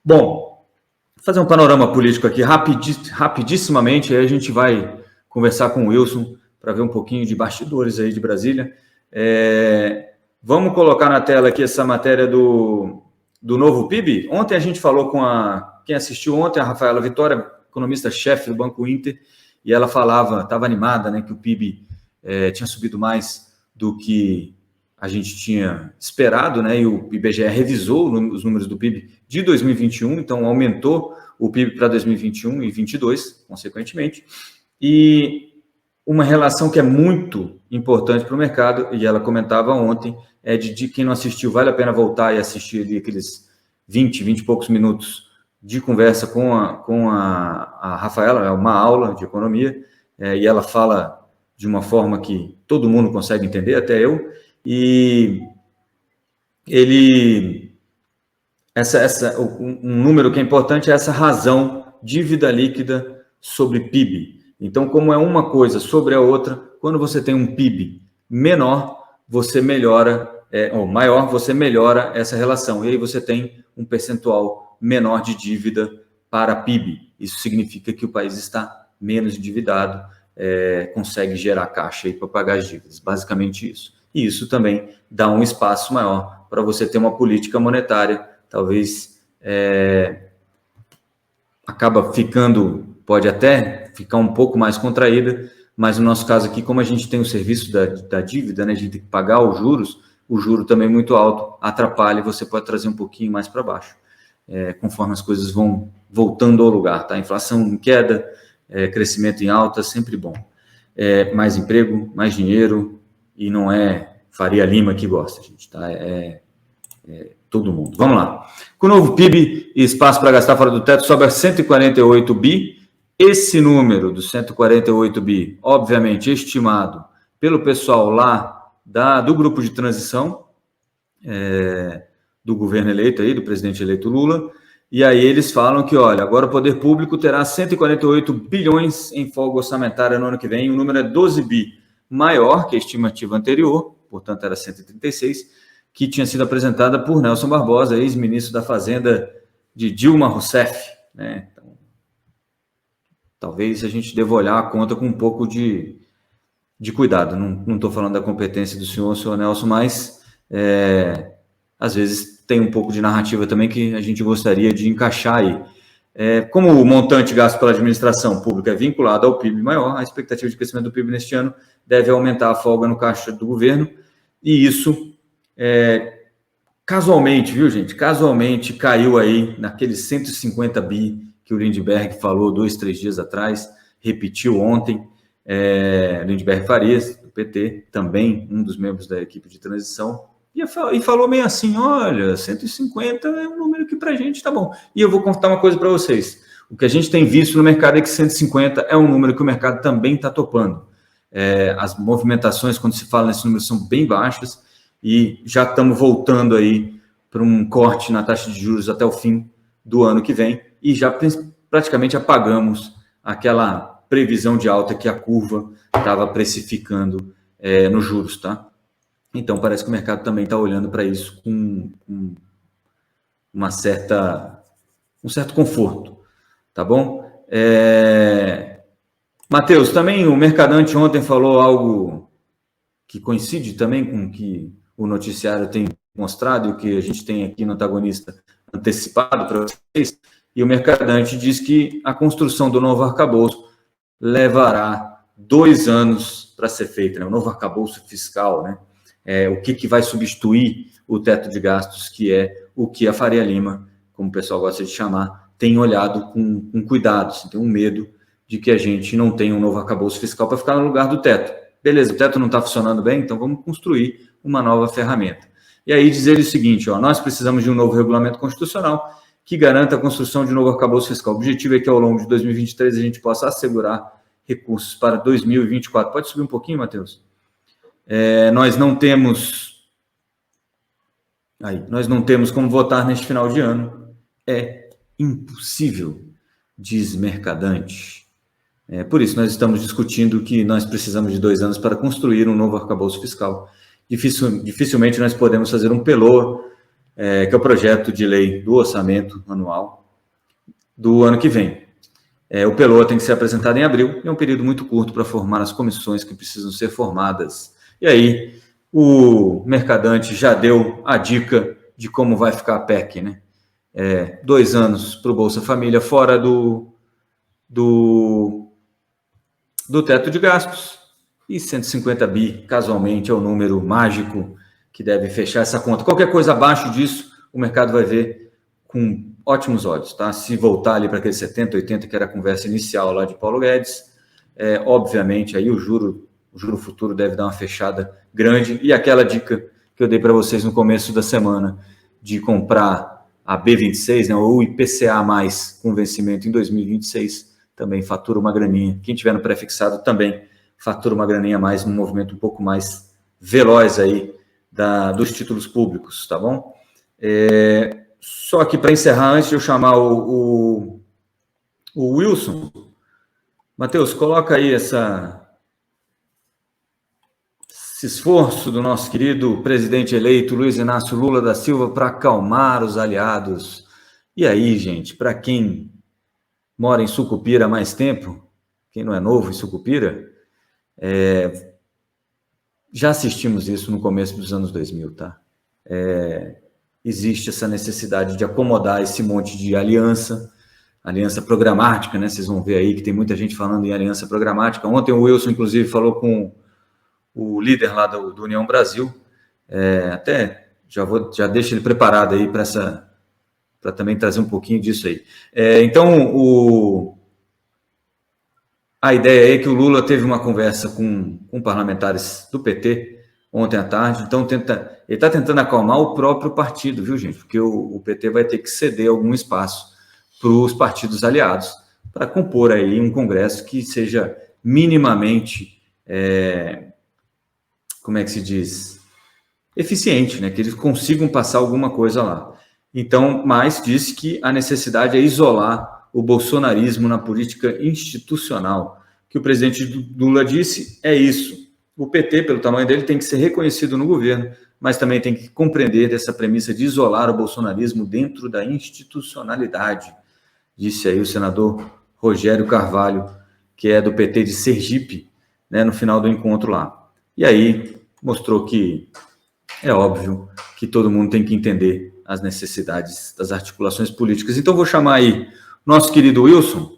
Bom, vou fazer um panorama político aqui rapidissimamente, aí a gente vai conversar com o Wilson para ver um pouquinho de bastidores aí de Brasília. Vamos colocar na tela aqui essa matéria do novo PIB. Ontem a gente falou com quem assistiu ontem, a Rafaela Vitória, economista-chefe do Banco Inter, e ela estava animada, né, que o PIB tinha subido mais do que a gente tinha esperado, né, e o IBGE revisou os números do PIB de 2021, então aumentou o PIB para 2021 e 2022, consequentemente, e uma relação que é muito importante para o mercado, e ela comentava ontem, de quem não assistiu, vale a pena voltar e assistir ali aqueles 20 e poucos minutos de conversa com a Rafaela, é uma aula de economia, e ela fala de uma forma que todo mundo consegue entender, até eu, e um número que é importante é essa razão dívida líquida sobre PIB. Então, como é uma coisa sobre a outra, quando você tem um PIB menor, você melhora, ou maior, você melhora essa relação. E aí você tem um percentual menor de dívida para PIB. Isso significa que o país está menos endividado, consegue gerar caixa para pagar as dívidas. Basicamente isso. E isso também dá um espaço maior para você ter uma política monetária, talvez pode até ficar um pouco mais contraída, mas no nosso caso aqui, como a gente tem o serviço da dívida, né, a gente tem que pagar os juros, o juro também muito alto atrapalha e você pode trazer um pouquinho mais para baixo, conforme as coisas vão voltando ao lugar, tá? Inflação em queda, crescimento em alta, sempre bom. Mais emprego, mais dinheiro, e não é Faria Lima que gosta, gente, tá? Todo mundo. Vamos lá. Com o novo PIB e espaço para gastar fora do teto, sobe a 148 bi. Esse número dos 148 bi, obviamente, estimado pelo pessoal lá do grupo de transição do governo eleito aí, do presidente eleito Lula, e aí eles falam que, olha, agora o poder público terá 148 bilhões em folga orçamentária no ano que vem, o número é 12 bi, maior que a estimativa anterior, portanto era 136, que tinha sido apresentada por Nelson Barbosa, ex-ministro da Fazenda de Dilma Rousseff, né? Então, talvez a gente deva olhar a conta com um pouco de cuidado. Não estou falando da competência do senhor Nelson, mas às vezes tem um pouco de narrativa também que a gente gostaria de encaixar aí. Como o montante gasto pela administração pública é vinculado ao PIB maior, a expectativa de crescimento do PIB neste ano deve aumentar a folga no caixa do governo, e isso, casualmente, viu, gente? Casualmente caiu aí naqueles 150 bi que o Lindbergh falou 2-3 dias atrás, repetiu ontem, Lindbergh Farias, do PT, também um dos membros da equipe de transição, e falou meio assim, olha, 150 é um número que para a gente tá bom. E eu vou contar uma coisa para vocês. O que a gente tem visto no mercado é que 150 é um número que o mercado também está topando. As movimentações, quando se fala nesse número, são bem baixas, e já estamos voltando aí para um corte na taxa de juros até o fim do ano que vem, e já praticamente apagamos aquela previsão de alta que a curva estava precificando nos juros, tá? Então, parece que o mercado também está olhando para isso com um certo conforto, tá bom? Matheus, também o Mercadante ontem falou algo que coincide também com o que o noticiário tem mostrado e o que a gente tem aqui no Antagonista antecipado para vocês, e o Mercadante diz que a construção do novo arcabouço levará 2 anos para ser feita, né? O novo arcabouço fiscal, né? O que vai substituir o teto de gastos, que é o que a Faria Lima, como o pessoal gosta de chamar, tem olhado com cuidado, assim, tem um medo de que a gente não tenha um novo arcabouço fiscal para ficar no lugar do teto. Beleza, o teto não está funcionando bem, então vamos construir uma nova ferramenta. E aí dizer o seguinte, nós precisamos de um novo regulamento constitucional que garanta a construção de um novo arcabouço fiscal. O objetivo é que ao longo de 2023 a gente possa assegurar recursos para 2024. Pode subir um pouquinho, Matheus? Nós não temos como votar neste final de ano. É impossível, diz Mercadante. Por isso, nós estamos discutindo que nós precisamos de 2 anos para construir um novo arcabouço fiscal. Dificilmente nós podemos fazer um pelô que é o projeto de lei do orçamento anual do ano que vem. O PELOA tem que ser apresentado em abril, e é um período muito curto para formar as comissões que precisam ser formadas. E aí, o Mercadante já deu a dica de como vai ficar a PEC, né? 2 anos para o Bolsa Família fora do teto de gastos, e 150 bi, casualmente, é o número mágico que deve fechar essa conta. Qualquer coisa abaixo disso, o mercado vai ver com ótimos olhos, tá? Se voltar ali para aquele 70, 80, que era a conversa inicial lá de Paulo Guedes, obviamente, aí o juro futuro deve dar uma fechada grande, e aquela dica que eu dei para vocês no começo da semana, de comprar a B26, né, ou IPCA+, com vencimento em 2026, também fatura uma graninha. Quem tiver no pré-fixado também fatura uma graninha a mais, num movimento um pouco mais veloz aí dos títulos públicos, tá bom? Só que para encerrar, antes de eu chamar o Wilson, Matheus, coloca aí esse esforço do nosso querido presidente eleito Luiz Inácio Lula da Silva para acalmar os aliados. E aí, gente, para quem mora em Sucupira há mais tempo, quem não é novo em Sucupira, já assistimos isso no começo dos anos 2000, tá? Existe essa necessidade de acomodar esse monte de aliança programática, né? Vocês vão ver aí que tem muita gente falando em aliança programática. Ontem o Wilson, inclusive, falou com o líder lá do União Brasil, até já deixo ele preparado aí para também trazer um pouquinho disso aí. Então, a ideia é que o Lula teve uma conversa com parlamentares do PT ontem à tarde, então ele está tentando acalmar o próprio partido, viu, gente? Porque o PT vai ter que ceder algum espaço para os partidos aliados, para compor aí um Congresso que seja minimamente, como é que se diz, eficiente, né? Que eles consigam passar alguma coisa lá. Então, mas disse que a necessidade é isolar o bolsonarismo na política institucional. O que o presidente Lula disse é isso. O PT, pelo tamanho dele, tem que ser reconhecido no governo, mas também tem que compreender essa premissa de isolar o bolsonarismo dentro da institucionalidade, disse aí o senador Rogério Carvalho, que é do PT de Sergipe, né, no final do encontro lá. E aí mostrou que é óbvio que todo mundo tem que entender as necessidades das articulações políticas. Então, vou chamar aí nosso querido Wilson,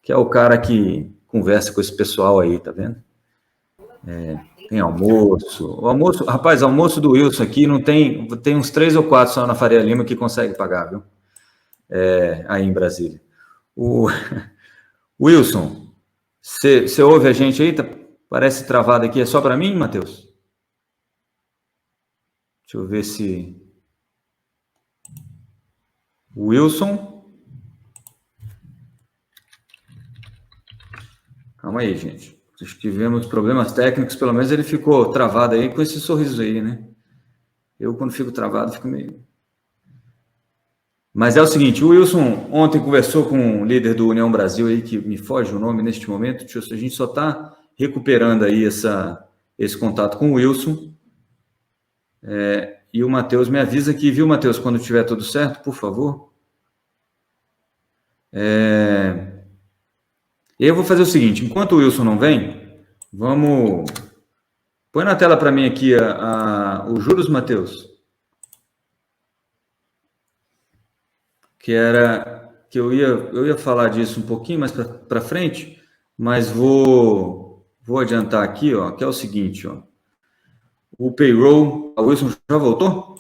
que é o cara que conversa com esse pessoal aí, tá vendo? Tem almoço. Rapaz, almoço do Wilson aqui não tem uns 3 ou 4 só na Faria Lima que consegue pagar, viu? Aí em Brasília. Wilson, você ouve a gente aí? Parece travado aqui. É só para mim, Matheus? Deixa eu ver se... Wilson? Calma aí, gente. Tivemos problemas técnicos, pelo menos ele ficou travado aí com esse sorriso aí, né? Eu, quando fico travado, fico meio... Mas é o seguinte, o Wilson ontem conversou com o líder do União Brasil aí, que me foge o nome neste momento, a gente só está recuperando aí esse contato com o Wilson. E o Matheus me avisa aqui, viu, Matheus, quando tiver tudo certo, por favor. Eu vou fazer o seguinte, enquanto o Wilson não vem, vamos... Põe na tela para mim aqui os juros, Matheus. Que eu ia falar disso um pouquinho mais para frente, mas vou adiantar aqui, ó, que é o seguinte, ó. O payroll... O Wilson já voltou?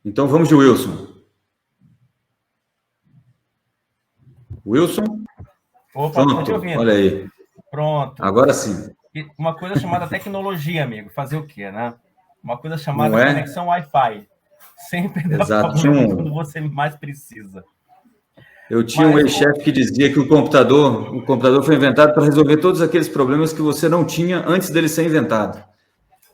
Então vamos de Wilson. Wilson? Opa, estou te ouvindo. Olha aí. Pronto. Agora sim. Uma coisa chamada tecnologia, amigo. Fazer o quê, né? Uma coisa chamada conexão Wi-Fi. Sempre dá problema quando você mais precisa. Eu tinha um ex-chefe que dizia que o computador foi inventado para resolver todos aqueles problemas que você não tinha antes dele ser inventado.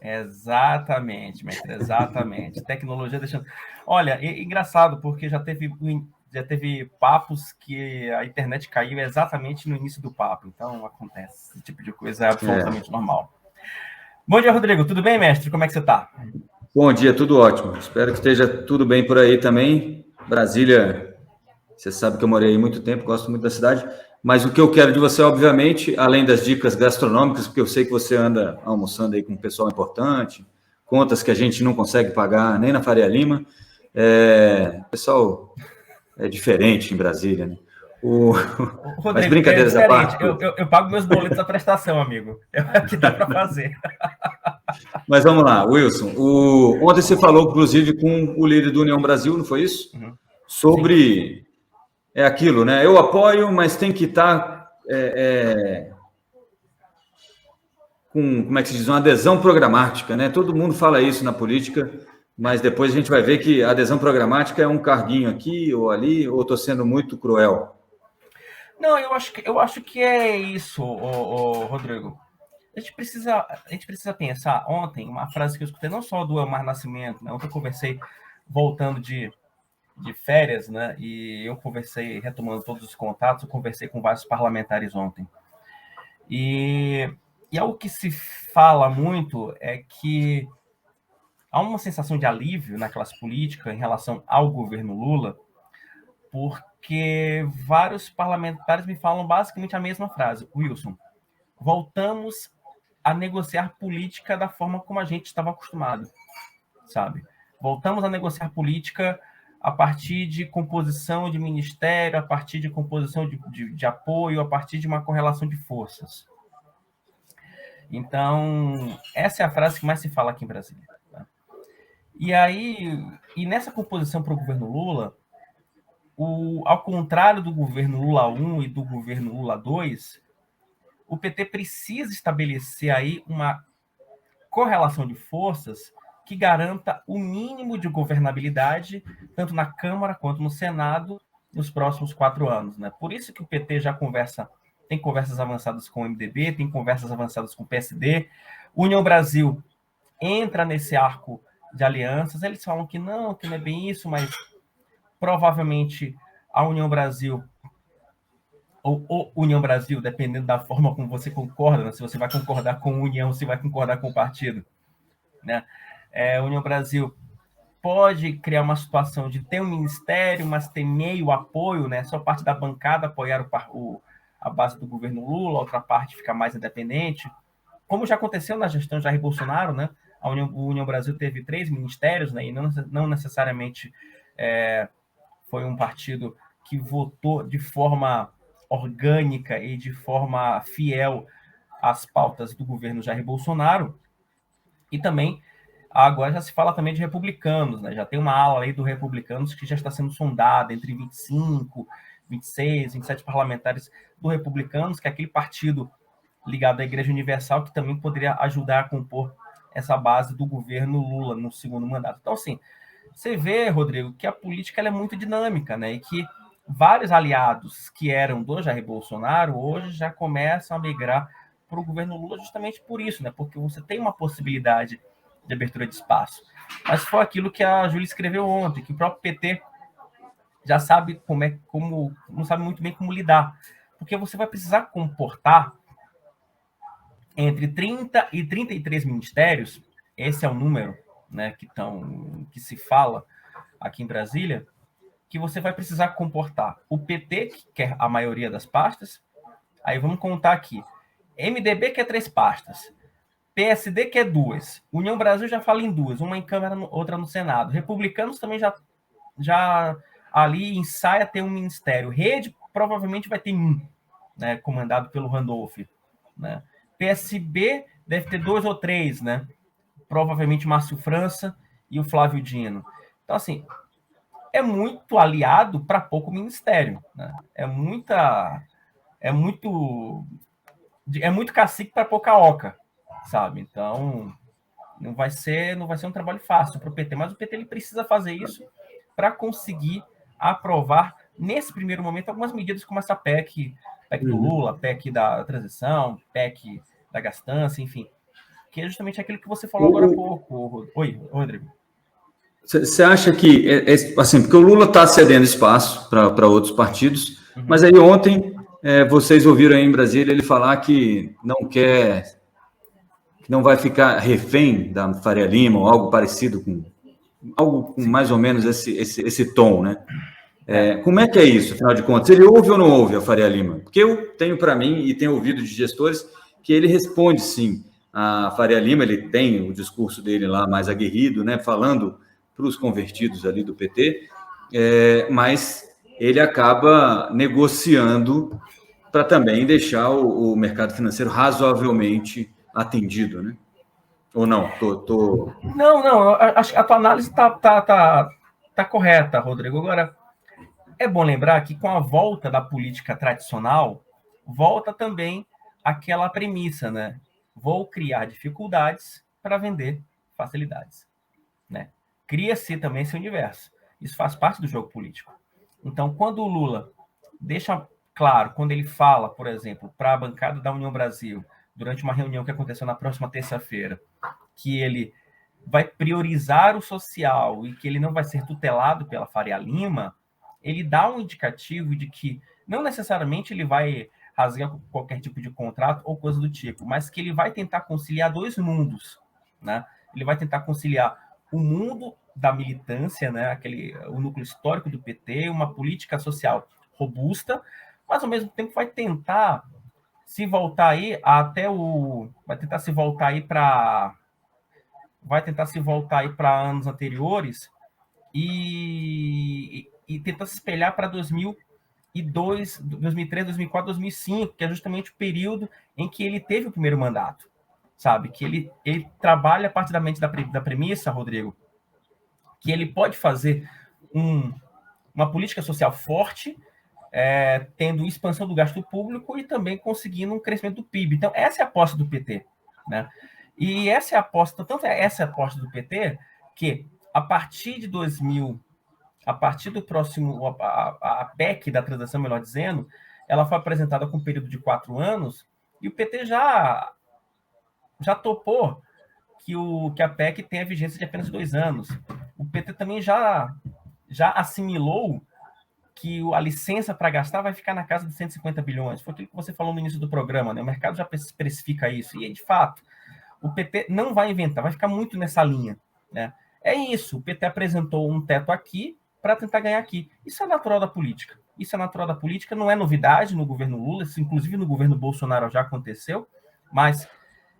Exatamente, mestre, exatamente. Tecnologia deixando... Olha, é engraçado, porque já teve papos que a internet caiu exatamente no início do papo. Então, acontece. Esse tipo de coisa é absolutamente normal. Bom dia, Rodrigo. Tudo bem, mestre? Como é que você está? Bom dia, tudo ótimo. Espero que esteja tudo bem por aí também. Brasília, você sabe que eu morei aí muito tempo, gosto muito da cidade, mas o que eu quero de você, obviamente, além das dicas gastronômicas, porque eu sei que você anda almoçando aí com um pessoal importante, contas que a gente não consegue pagar nem na Faria Lima, o pessoal é diferente em Brasília, né? Rodrigo, mas brincadeiras à parte. Eu pago meus boletos da prestação, amigo. É o que dá para fazer. Mas vamos lá, Wilson. Ontem você falou, inclusive, com o líder do União Brasil, não foi isso? Uhum. Sobre... Sim. É aquilo, né? Eu apoio, mas tem que estar com, como é que se diz, uma adesão programática, né? Todo mundo fala isso na política, mas depois a gente vai ver que a adesão programática é um carguinho aqui ou ali, ou estou sendo muito cruel? Não, eu acho que é isso, Rodrigo. A gente precisa pensar. Ontem, uma frase que eu escutei não só do Elmar Nascimento, né? Ontem eu conversei voltando de férias, né? E eu conversei, retomando todos os contatos, eu conversei com vários parlamentares ontem. E algo que se fala muito é que há uma sensação de alívio na classe política em relação ao governo Lula, porque vários parlamentares me falam basicamente a mesma frase. Wilson, voltamos a negociar política da forma como a gente estava acostumado, sabe? Voltamos a negociar política a partir de composição de ministério, a partir de composição de apoio, a partir de uma correlação de forças. Então, essa é a frase que mais se fala aqui em Brasília. Tá? E nessa composição para o governo Lula, ao contrário do governo Lula 1 e do governo Lula 2, o PT precisa estabelecer aí uma correlação de forças que garanta o mínimo de governabilidade, tanto na Câmara quanto no Senado, nos próximos 4 anos. Né? Por isso que o PT já tem conversas avançadas com o MDB, tem conversas avançadas com o PSD. União Brasil entra nesse arco de alianças. Eles falam que não é bem isso, mas provavelmente a União Brasil, ou União Brasil, dependendo da forma como você concorda, né? Se você vai concordar com a União, se vai concordar com o partido, né? União Brasil pode criar uma situação de ter um ministério, mas ter meio apoio, né? Só parte da bancada apoiar a base do governo Lula, a outra parte ficar mais independente, como já aconteceu na gestão Jair Bolsonaro, né? A União Brasil teve 3 ministérios, né? E não necessariamente foi um partido que votou de forma orgânica e de forma fiel às pautas do governo Jair Bolsonaro. E também, agora já se fala também de republicanos, né? Já tem uma ala aí do republicanos que já está sendo sondada entre 25, 26, 27 parlamentares do republicanos, que é aquele partido ligado à Igreja Universal, que também poderia ajudar a compor essa base do governo Lula no segundo mandato. Então, assim, você vê, Rodrigo, que a política ela é muito dinâmica, né? E que vários aliados que eram do Jair Bolsonaro hoje já começam a migrar para o governo Lula justamente por isso, né? Porque você tem uma possibilidade de abertura de espaço. Mas foi aquilo que a Júlia escreveu ontem, que o próprio PT já sabe não sabe muito bem como lidar. Porque você vai precisar comportar entre 30 e 33 ministérios, esse é o número, né, que se fala aqui em Brasília, que você vai precisar comportar o PT, que quer a maioria das pastas, aí vamos contar aqui, MDB quer 3 pastas, PSD quer 2, União Brasil já fala em 2, uma em Câmara, outra no Senado, republicanos também já ali ensaia ter um ministério, Rede provavelmente vai ter 1, né, comandado pelo Randolph, né, PSB deve ter 2 ou 3, né, provavelmente Márcio França e o Flávio Dino. Então, assim, é muito aliado para pouco ministério, né? É muito cacique para pouca oca, sabe? Então, não vai ser um trabalho fácil para o PT, mas o PT ele precisa fazer isso para conseguir aprovar, nesse primeiro momento, algumas medidas como essa PEC do Lula, PEC da transição, PEC da gastança, enfim, que é justamente aquilo que você falou agora há pouco. Oi, Rodrigo. Você acha que, assim, porque o Lula está cedendo espaço para outros partidos, mas aí ontem vocês ouviram aí em Brasília ele falar que não quer que não vai ficar refém da Faria Lima ou algo parecido algo com mais ou menos esse tom, né? Como é que é isso, afinal de contas? Ele ouve ou não ouve a Faria Lima? Porque eu tenho para mim, e tenho ouvido de gestores, que ele responde sim a Faria Lima, ele tem o discurso dele lá mais aguerrido, né, falando para os convertidos ali do PT, mas ele acaba negociando para também deixar o mercado financeiro razoavelmente atendido, né? Ou não? Não, eu acho que a tua análise tá correta, Rodrigo. Agora, é bom lembrar que com a volta da política tradicional, volta também aquela premissa, né? Vou criar dificuldades para vender facilidades, né? Cria-se também esse universo. Isso faz parte do jogo político. Então, quando o Lula deixa claro, quando ele fala, por exemplo, para a bancada da União Brasil, durante uma reunião que aconteceu na próxima terça-feira, que ele vai priorizar o social e que ele não vai ser tutelado pela Faria Lima, ele dá um indicativo de que não necessariamente ele vai rasgar qualquer tipo de contrato ou coisa do tipo, mas que ele vai tentar conciliar dois mundos, né? Ele vai tentar conciliar o mundo da militância, né? O núcleo histórico do PT, uma política social robusta, mas ao mesmo tempo vai tentar se voltar aí para anos anteriores e tentar se espelhar para 2002, 2003, 2004, 2005, que é justamente o período em que ele teve o primeiro mandato, sabe? Que ele trabalha a partir da premissa, Rodrigo, que ele pode fazer uma política social forte, tendo expansão do gasto público e também conseguindo um crescimento do PIB. Então, essa é a aposta do PT, né? E essa é a aposta, do PT, que a partir de 2000, a partir do próximo, a PEC da transação, melhor dizendo, ela foi apresentada com um período de 4 anos, e o PT já topou que a PEC tem a vigência de apenas 2 anos. O PT também já assimilou que a licença para gastar vai ficar na casa de 150 bilhões. Foi aquilo que você falou no início do programa, né? O mercado já precifica isso. E, de fato, o PT não vai inventar, vai ficar muito nessa linha, né? É isso, o PT apresentou um teto aqui para tentar ganhar aqui. Isso é natural da política. Não é novidade no governo Lula, isso, inclusive no governo Bolsonaro já aconteceu, mas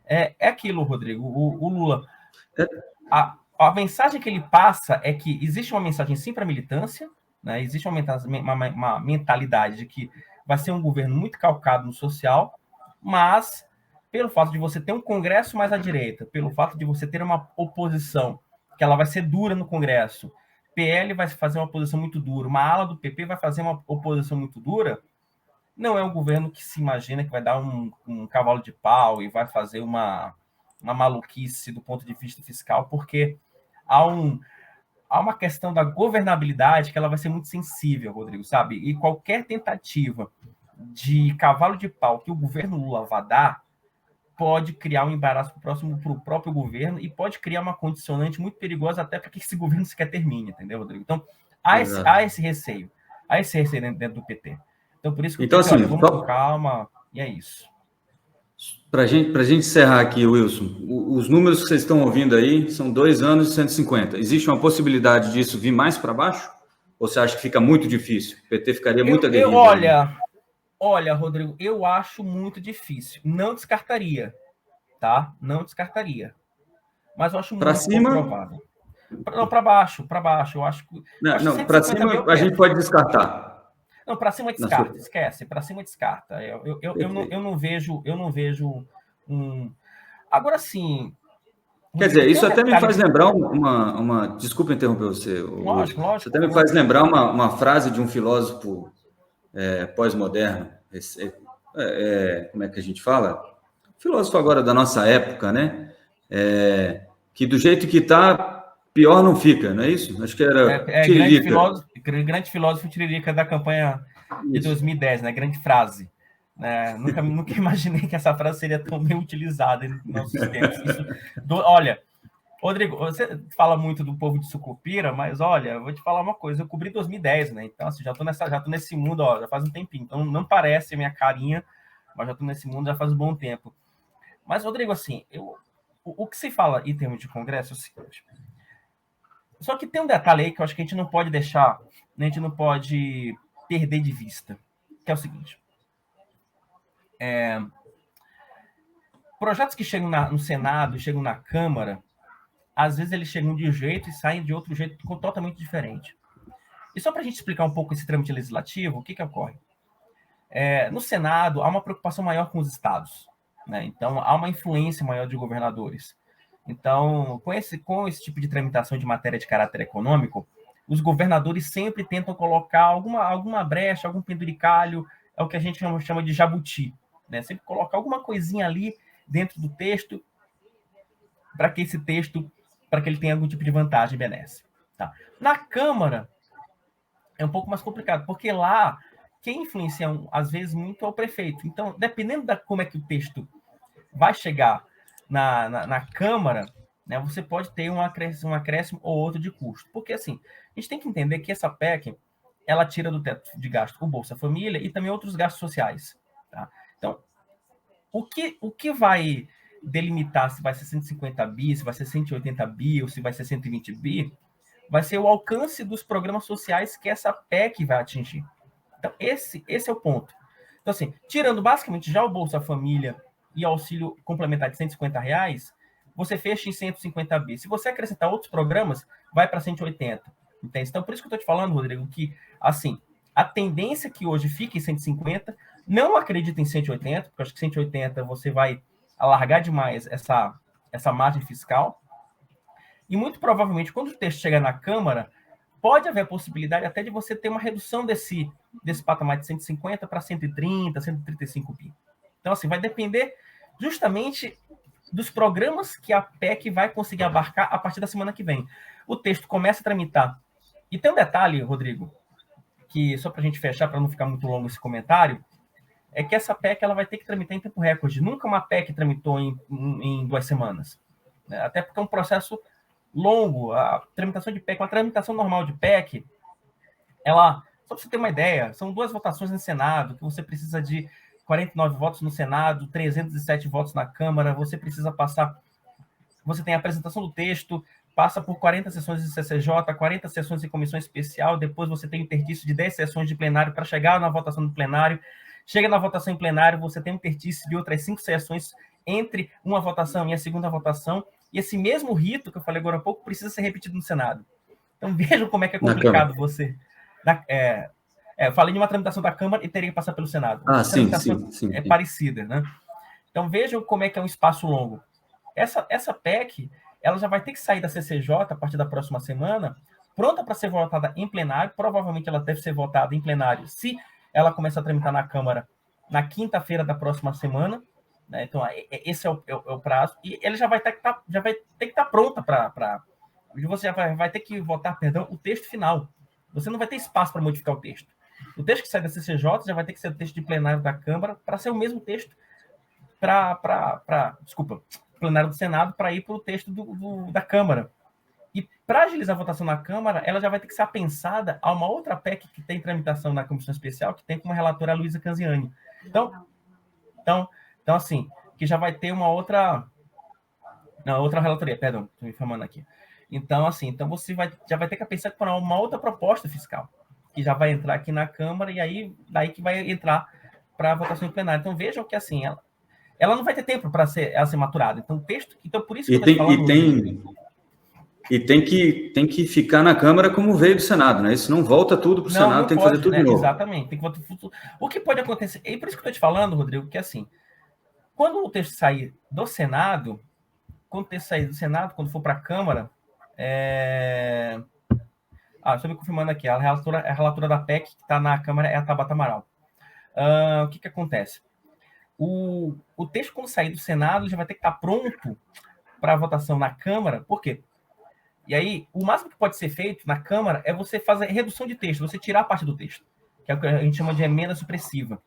é aquilo, Rodrigo. O Lula, a mensagem que ele passa é que existe uma mensagem sim para a militância, né? Existe uma mentalidade de que vai ser um governo muito calcado no social, mas pelo fato de você ter um Congresso mais à direita, pelo fato de você ter uma oposição que ela vai ser dura no Congresso, PL vai fazer uma oposição muito dura, uma ala do PP vai fazer uma oposição muito dura, não é um governo que se imagina que vai dar um cavalo de pau e vai fazer uma maluquice do ponto de vista fiscal, porque há uma questão da governabilidade que ela vai ser muito sensível, Rodrigo, sabe? E qualquer tentativa de cavalo de pau que o governo Lula vá dar pode criar um embaraço para o próprio governo e pode criar uma condicionante muito perigosa até para que esse governo sequer termine, entendeu, Rodrigo? Então, há esse receio dentro do PT. Então, por isso que então, assim, vamos com calma, e é isso. Para a gente encerrar aqui, Wilson, os números que vocês estão ouvindo aí são 2 anos e 150. Existe uma possibilidade disso vir mais para baixo? Ou você acha que fica muito difícil? O PT ficaria muito aguerrido? Olha, Rodrigo, eu acho muito difícil. Não descartaria, tá? Não descartaria. Mas eu acho muito provável. Não, para baixo. Eu acho que. Não, para cima a gente pode descartar. Não, para cima descarta, esquece. Para cima descarta. Eu não vejo um. Agora sim. Quer dizer, isso até me faz lembrar uma. Desculpa interromper você. Lógico. Isso até me faz lembrar uma frase de um filósofo pós-moderno. Como é que a gente fala? Filósofo agora da nossa época, né? Que do jeito que está, pior não fica, não é isso? Acho que era grande filósofo Tiririca da campanha de 2010, né? Grande frase. Nunca imaginei que essa frase seria tão bem utilizada em nossos tempos. Olha, Rodrigo, você fala muito do povo de Sucupira, mas olha, eu vou te falar uma coisa, eu cobri 2010, né? Então, assim, já tô nesse mundo, ó, já faz um tempinho. Então, não parece a minha carinha, mas já tô nesse mundo já faz um bom tempo. Mas, Rodrigo, assim, o que se fala em termos de Congresso é o seguinte. Só que tem um detalhe aí que eu acho que a gente não pode deixar, a gente não pode perder de vista, que é o seguinte. Projetos que chegam no Senado, chegam na Câmara, às vezes eles chegam de um jeito e saem de outro jeito totalmente diferente. E só para a gente explicar um pouco esse trâmite legislativo, o que ocorre? No Senado, há uma preocupação maior com os estados, né? Então, há uma influência maior de governadores. Então, com esse tipo de tramitação de matéria de caráter econômico, os governadores sempre tentam colocar alguma brecha, algum penduricalho, é o que a gente chama de jabuti, né? Sempre colocar alguma coisinha ali dentro do texto para que esse texto, para que ele tenha algum tipo de vantagem benéfica. Tá? Na Câmara, é um pouco mais complicado, porque lá, quem influencia, às vezes, muito é o prefeito. Então, dependendo de como é que o texto vai chegar na Câmara, né, você pode ter um acréscimo ou outro de custo. Porque, assim, a gente tem que entender que essa PEC, ela tira do teto de gasto o Bolsa Família e também outros gastos sociais. Tá? Então, o que vai delimitar se vai ser 150 bi, se vai ser 180 bi ou se vai ser 120 bi, vai ser o alcance dos programas sociais que essa PEC vai atingir. Então, esse é o ponto. Então, assim, tirando basicamente já o Bolsa Família e auxílio complementar de R$150, você fecha em 150 bi. Se você acrescentar outros programas, vai para 180. Entende? Então, por isso que eu estou te falando, Rodrigo, que, assim, a tendência que hoje fica em 150, não acredito em 180, porque eu acho que 180 você vai alargar demais essa margem fiscal. E muito provavelmente, quando o texto chegar na Câmara, pode haver a possibilidade até de você ter uma redução desse patamar de 150 para 130, 135 bi. Então, assim, vai depender justamente dos programas que a PEC vai conseguir abarcar a partir da semana que vem. O texto começa a tramitar. E tem um detalhe, Rodrigo, que só para a gente fechar, para não ficar muito longo esse comentário, é que essa PEC ela vai ter que tramitar em tempo recorde. Nunca uma PEC tramitou em 2 semanas. Até porque é um processo longo. A tramitação de PEC, uma tramitação normal de PEC, ela, só para você ter uma ideia, são 2 votações no Senado, que você precisa de 49 votos no Senado, 307 votos na Câmara, você precisa passar, você tem a apresentação do texto, passa por 40 sessões de CCJ, 40 sessões de comissão especial, depois você tem um interstício de 10 sessões de plenário para chegar na votação do plenário, chega na votação em plenário, você tem um interstício de outras 5 sessões entre uma votação e a segunda votação, e esse mesmo rito que eu falei agora há pouco precisa ser repetido no Senado. Então vejam como é que é complicado você... eu falei de uma tramitação da Câmara e teria que passar pelo Senado. Sim. É parecida, né? Então vejam como é que é um espaço longo. Essa PEC, ela já vai ter que sair da CCJ a partir da próxima semana, pronta para ser votada em plenário. Provavelmente ela deve ser votada em plenário se ela começar a tramitar na Câmara na quinta-feira da próxima semana. Né? Então, esse é o prazo. E ele já vai ter que estar pronta para... Você já vai ter que votar, o texto final. Você não vai ter espaço para modificar o texto. O texto que sai da CCJ já vai ter que ser o texto de plenário da Câmara para ser o mesmo texto plenário do Senado para ir para o texto da Câmara. E para agilizar a votação na Câmara, ela já vai ter que ser apensada a uma outra PEC que tem tramitação na Comissão Especial, que tem como relatora a Luísa Canziani. Então, assim, que já vai ter uma outra... Não, outra relatoria, perdão, estou me informando aqui. Então, assim, você já vai ter que pensar por uma outra proposta fiscal, que já vai entrar aqui na Câmara, e aí daí que vai entrar para a votação em plenário. Então, vejam que, assim, ela não vai ter tempo para ser maturada. Então, o texto... Então, por isso que eu estou falando... E tem que ficar na Câmara como veio do Senado, né? Isso não volta tudo para o Senado, tem que fazer tudo de novo. Exatamente. Tem que voltar... O que pode acontecer... E por isso que eu estou te falando, Rodrigo, que, assim, quando o texto sair do Senado, quando for para a Câmara... estou me confirmando aqui. A relatora da PEC que está na Câmara é a Tabata Amaral. O que acontece? O texto, quando sair do Senado, já vai ter que estar pronto para a votação na Câmara. Por quê? E aí, o máximo que pode ser feito na Câmara é você fazer redução de texto, você tirar a parte do texto, que é o que a gente chama de emenda supressiva.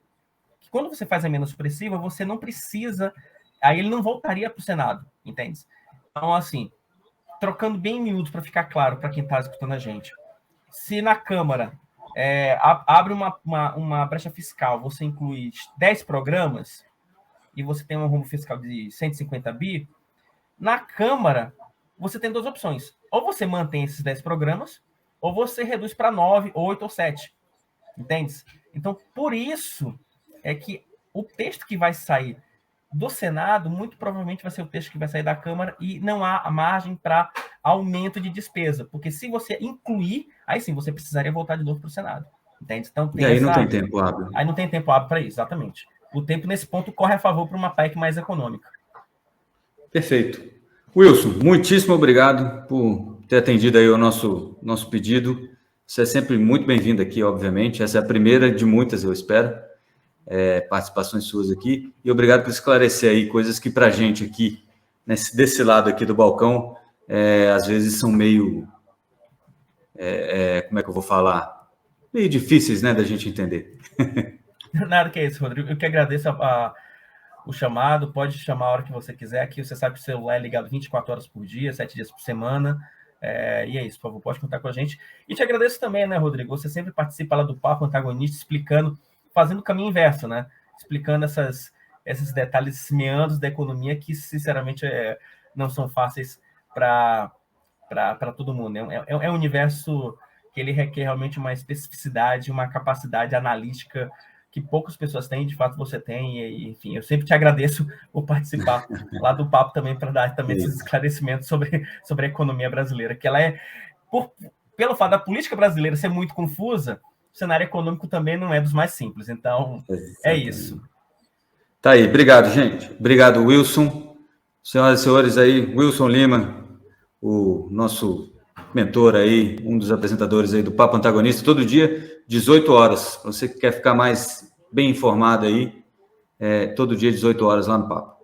Que quando você faz a emenda supressiva, você não precisa... Aí ele não voltaria para o Senado, entende? Então, assim, trocando bem em miúdos para ficar claro para quem está escutando a gente. Se na Câmara abre uma brecha fiscal, você inclui 10 programas e você tem um rumo fiscal de 150 bi, Na Câmara, você tem duas opções. Ou você mantém esses 10 programas, ou você reduz para 9, 8 ou 7. Entende? Então, por isso é que o texto que vai sair do Senado, muito provavelmente vai ser o texto que vai sair da Câmara e não há margem para aumento de despesa. Porque se você incluir, aí sim, você precisaria voltar de novo para o Senado. Entende? Então, E aí não tem tempo hábil. Aí não tem tempo hábil para isso, exatamente. O tempo, nesse ponto, corre a favor para uma PEC mais econômica. Perfeito. Wilson, muitíssimo obrigado por ter atendido aí o nosso pedido. Você é sempre muito bem-vindo aqui, obviamente. Essa é a primeira de muitas, eu espero, participações suas aqui. E obrigado por esclarecer aí coisas que, para a gente aqui, desse lado aqui do balcão, às vezes são meio... como é que eu vou falar? Meio difíceis, né, da gente entender. Nada que é isso, Rodrigo. Eu que agradeço o chamado. Pode chamar a hora que você quiser. Aqui você sabe que o celular é ligado 24 horas por dia, 7 dias por semana. E é isso, por favor, pode contar com a gente. E te agradeço também, né, Rodrigo? Você sempre participa lá do Papo Antagonista, explicando, fazendo o caminho inverso, né? Explicando esses detalhes, esses meandros da economia que, sinceramente, não são fáceis para todo mundo. É um universo que ele requer realmente uma especificidade, uma capacidade analítica que poucas pessoas têm, de fato você tem, e, enfim, eu sempre te agradeço por participar lá do Papo também, para dar também esses esclarecimentos sobre a economia brasileira, que ela pelo fato da política brasileira ser muito confusa, o cenário econômico também não é dos mais simples, então é isso. Tá aí, obrigado, gente. Obrigado, Wilson. Senhoras e senhores aí, Wilson Lima, o nosso mentor aí, um dos apresentadores aí do Papo Antagonista, todo dia, 18 horas. Você que quer ficar mais bem informado aí, todo dia, 18 horas lá no Papo.